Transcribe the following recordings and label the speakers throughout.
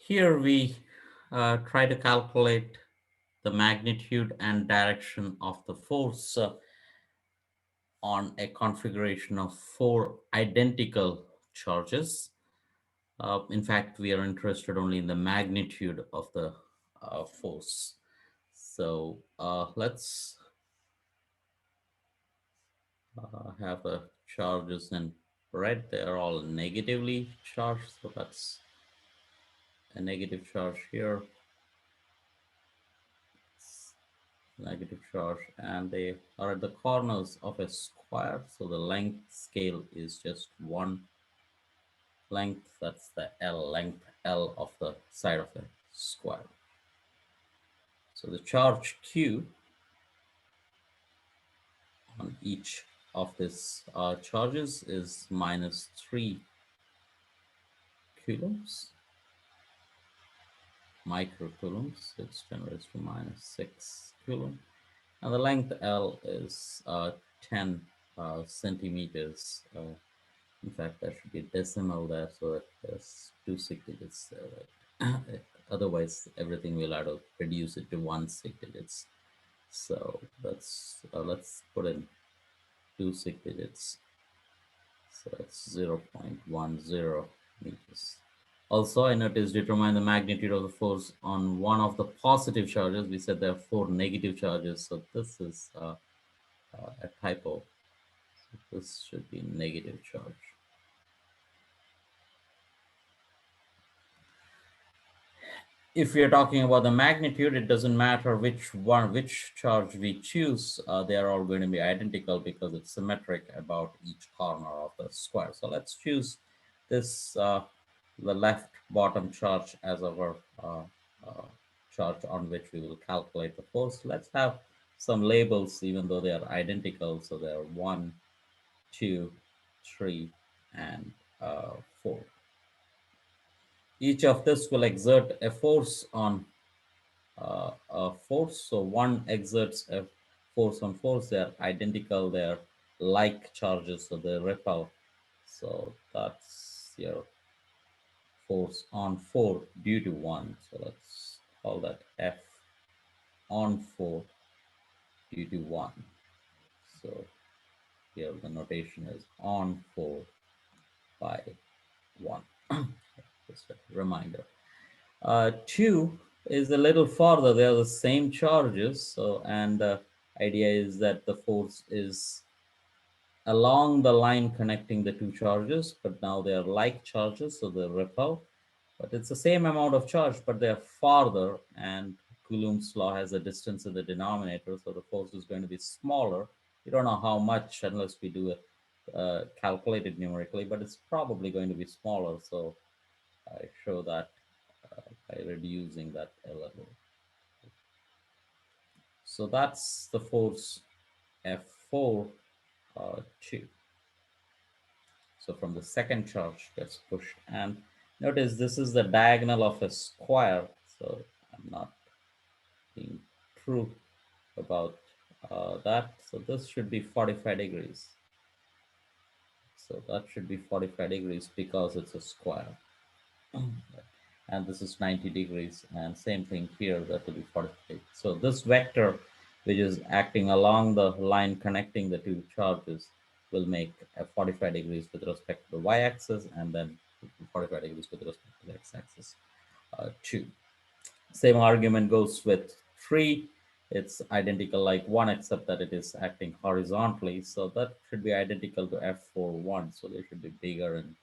Speaker 1: Here we try to calculate the magnitude and direction of the force on a configuration of four identical charges. In fact, we are interested only in the magnitude of the force. So let's have a charges in red. They are all negatively charged. So that's a negative charge here, negative charge, and they are at the corners of a square. So the length scale is just one length. That's the L length, L of the side of the square. So the charge Q on each of these charges is minus 3 coulombs, microcoulombs. It's 10 raised to minus 6 coulomb. And the length L is 10 centimeters. In fact, there should be a decimal there so that there's two sig digits there. Right? Otherwise, everything will add up, reduce it to one sig digits. So let's put in two sig digits. So it's 0.10 meters. Also, I noticed determine the magnitude of the force on one of the positive charges. We said there are four negative charges, so this is a typo. So this should be negative charge. If we are talking about the magnitude, it doesn't matter which charge we choose. They are all going to be identical because it's symmetric about each corner of the square. So let's choose this, the left bottom charge as our uh, charge on which we will calculate the force. Let's have some labels, even though they are identical. So they are 1, 2, 3, and 4. Each of this will exert a force on a force. So one exerts a force on force. They're identical. They're like charges, so they repel. So that's your force on 4 due to 1. So let's call that F on 4 due to 1. So here the notation is on 4 by 1. Just a reminder. 2 is a little farther. They are the same charges. So, and the idea is that the force is along the line connecting the two charges, but now they are like charges, so they repel. But it's the same amount of charge, but they are farther, and Coulomb's law has a distance in the denominator, so the force is going to be smaller. We don't know how much unless we do it calculated numerically, but it's probably going to be smaller. So I show that by reducing that a little. So that's the force F4 2. So from the second charge gets pushed. And notice this is the diagonal of a square. So I'm not being true about that. So this should be 45 degrees. So that should be 45 degrees because it's a square. And this is 90 degrees, and same thing here, that will be 45. So this vector, which is acting along the line connecting the two charges, will make a 45 degrees with respect to the y-axis, and then 45 degrees with respect to the x-axis. 2. Same argument goes with 3. It's identical like 1, except that it is acting horizontally, so that should be identical to F4 1, so they should be bigger and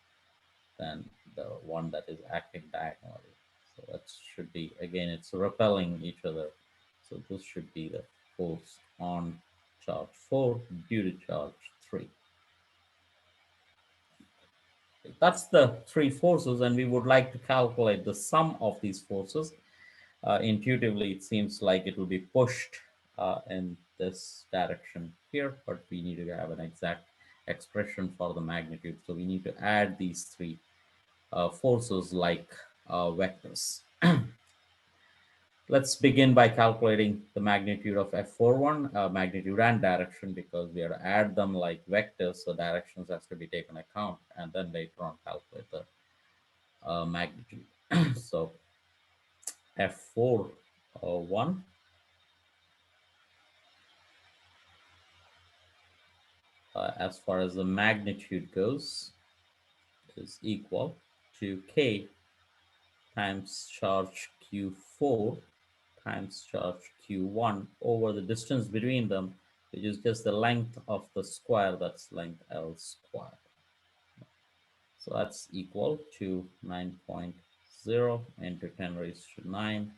Speaker 1: than the one that is acting diagonally. So that should be, again, it's repelling each other. So this should be the force on charge 4 due to charge 3. That's the three forces, and we would like to calculate the sum of these forces. Intuitively, it seems like it will be pushed in this direction here, but we need to have an exact expression for the magnitude. So we need to add these three forces like vectors. Let's begin by calculating the magnitude of F41, magnitude and direction, because we have to add them like vectors, so directions has to be taken account, and then later on calculate the magnitude. So F4 1 as far as the magnitude goes is equal to K times charge Q4 times charge Q1 over the distance between them, which is just the length of the square, that's length L squared. So that's equal to 9.0 into 10 raised to 9.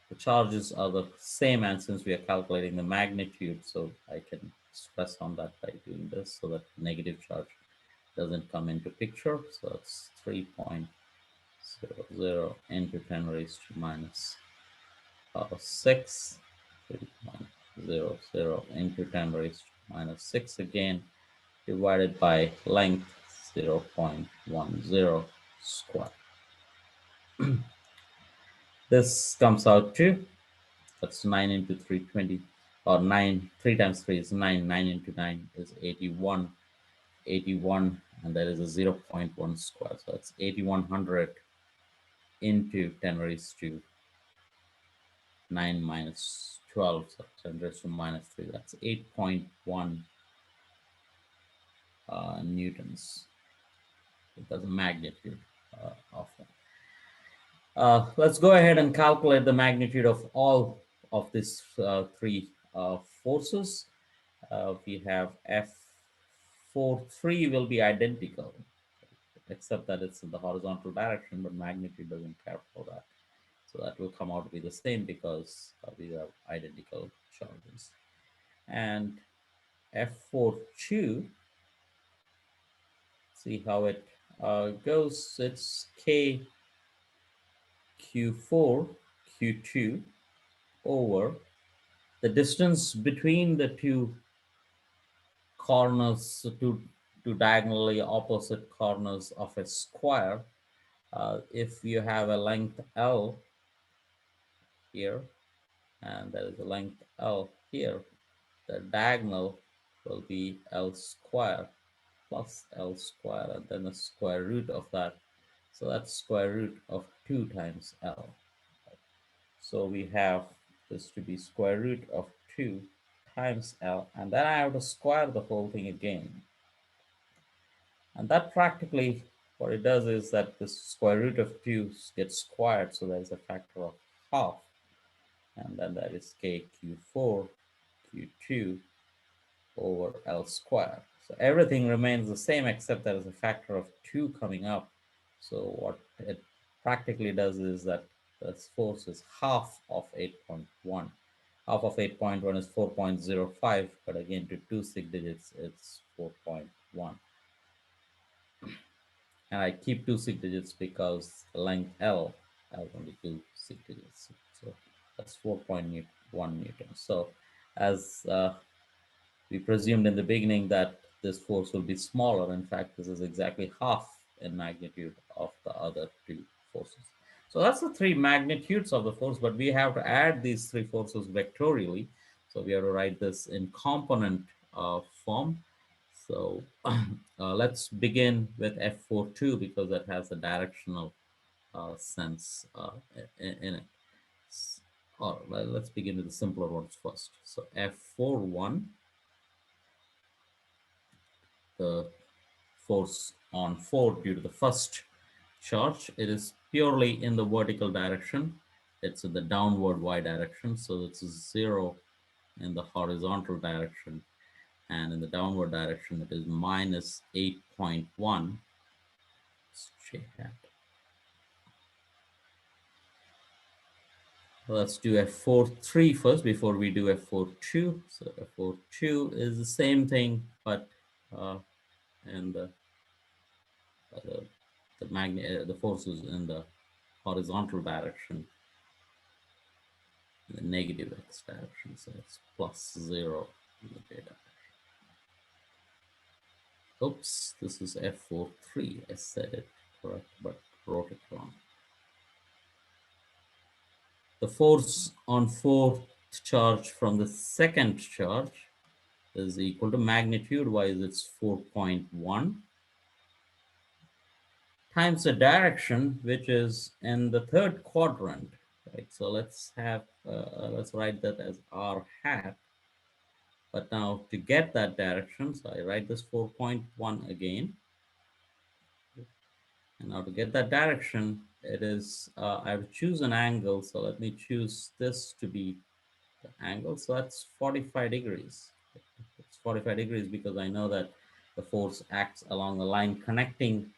Speaker 1: The charges are the same, and since we are calculating the magnitude, so I can stress on that by doing this so that negative charge doesn't come into picture. So it's 3.00 into 10 raised to minus 6, 3.00 into 10 raised to minus 6 again, divided by length 0.10 square. This comes out to, that's 9 into 320, or 9, 3 times 3 is 9, 9 into 9 is 81, 81, and that is a 0.1 square. So that's 8100 into 10 raised to 9 minus 12, so 10 raised to minus 3, that's 8.1 newtons. That's the magnitude of that. Let's go ahead and calculate the magnitude of all of these three forces. We have F43 will be identical, except that it's in the horizontal direction, but magnitude doesn't care for that. So that will come out to be the same because these are identical charges. And F42, see how it goes. It's K Q4 Q2 over the distance between the two corners, two diagonally opposite corners of a square. If you have a length L here, and there is a length L here, the diagonal will be L square plus L square, and then the square root of that. So that's square root of 2 times L. So we have this to be square root of 2 times L, and then I have to square the whole thing again. And that practically, what it does is that the square root of 2 gets squared, so there's a factor of half, and then that is KQ4 Q2 over L squared. So everything remains the same except there is a factor of 2 coming up. So what it practically does is that this force is half of 8.1. Half of 8.1 is 4.05, but again to 2 sig digits, it's 4.1. And I keep 2 sig digits because the length L has only 2 sig digits. So that's 4.1 newtons. So as we presumed in the beginning that this force will be smaller. In fact, this is exactly half in magnitude of the other two forces. So that's the three magnitudes of the force, but we have to add these three forces vectorially. So we have to write this in component form. So let's begin with F42 because that has a directional sense in it. Or let's begin with the simpler ones first. So F41, the force on 4 due to the first charge, it is purely in the vertical direction. It's in the downward y direction, so it's 0 in the horizontal direction, and in the downward direction it is minus 8.1 j hat. Let's do F43 first before we do F42. So F42 is the same thing, but in the the forces in the horizontal direction, in the negative x direction, so it's plus 0 in the j direction. Oops, this is F43. I said it correct, but wrote it wrong. The force on fourth charge from the second charge is equal to magnitude wise, it's 4.1 times the direction, which is in the third quadrant. right? So let's write that as r hat. But now to get that direction, so I write this 4.1 again. And now to get that direction, it is, I have to choose an angle. So let me choose this to be the angle. So that's 45 degrees. It's 45 degrees because I know that the force acts along the line connecting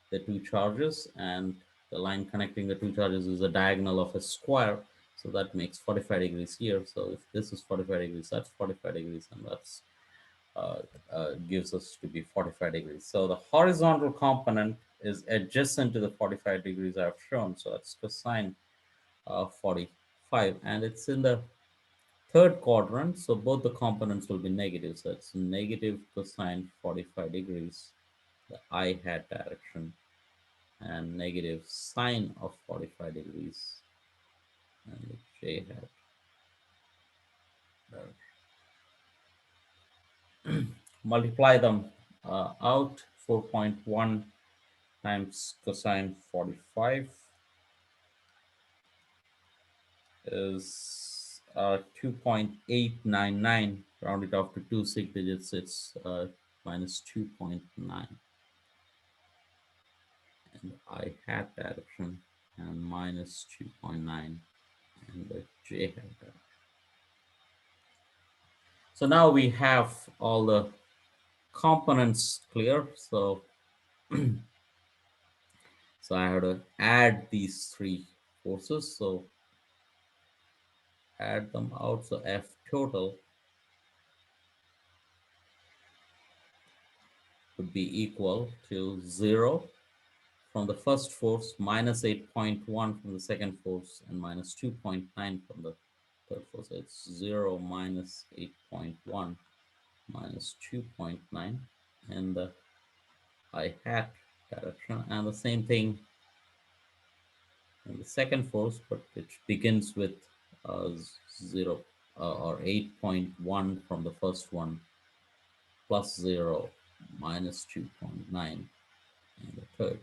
Speaker 1: the two charges, and the line connecting the two charges is a diagonal of a square. So that makes 45 degrees here. So if this is 45 degrees, that's 45 degrees, and that's uh, gives us to be 45 degrees. So the horizontal component is adjacent to the 45 degrees I've shown. So that's cosine 45, and it's in the third quadrant. So both the components will be negative. So it's negative cosine 45 degrees, the I hat direction, and negative sine of 45 degrees, and the j hat direction. Multiply them out. 4.1 times cosine 45 is 2.899. Round it off to two sig digits, it's minus 2.9. And I hat direction, and minus 2.9, and the j hat direction. So now we have all the components clear. So so I have to add these three forces. So add them out. So F total would be equal to 0 from the first force, minus 8.1 from the second force, and minus 2.9 from the third force. So it's 0 minus 8.1 minus 2.9 in the I hat direction, and the same thing in the second force, but it begins with uh, 0 or 8.1 from the first one, plus 0 minus 2.9 in the third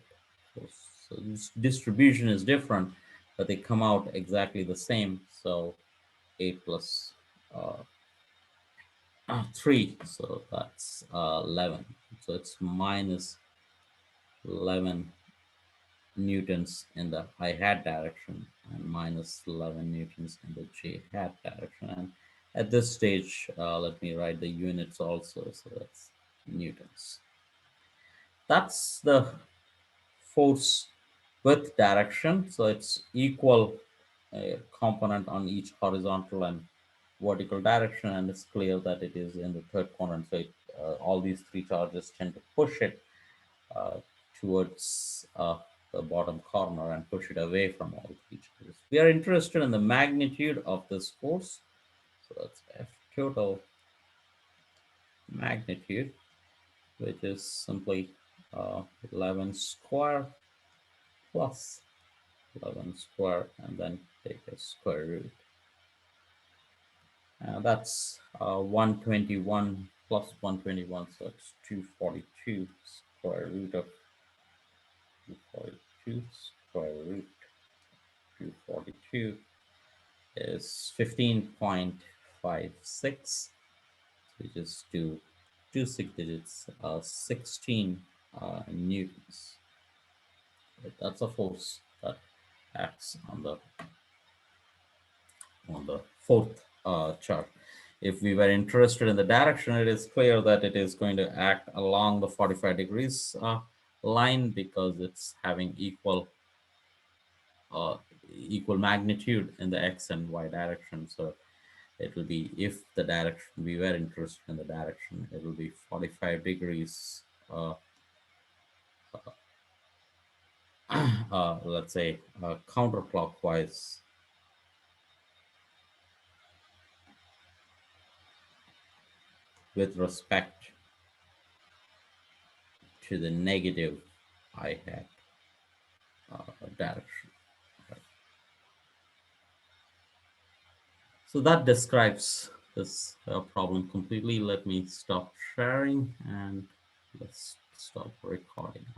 Speaker 1: force. So this distribution is different, but they come out exactly the same. So 8 plus 3, so that's 11. So it's minus 11 newtons in the I hat direction, and minus 11 newtons in the j hat direction. And at this stage, let me write the units also. So that's newtons. That's the force with direction. So it's equal component on each horizontal and vertical direction, and it's clear that it is in the third quadrant. So all these three charges tend to push it uh, towards the bottom corner and push it away from all three charges. We are interested in the magnitude of this force. So that's F total magnitude, which is simply 11 square plus 11 square, and then take a square root. That's 121 plus 121, so it's 242 square root of 242 square root 242 is 15.56, which is two sig digits, 16 newtons. That's a force that acts on the fourth chart. If we were interested in the direction, it is clear that it is going to act along the 45 degrees line, because it's having uh, equal magnitude in the x and y direction. So it will be, if the direction we were interested in the direction, it will be 45 degrees, let's say counterclockwise with respect to the negative I hat direction. So that describes this problem completely. Let me stop sharing and let's stop recording.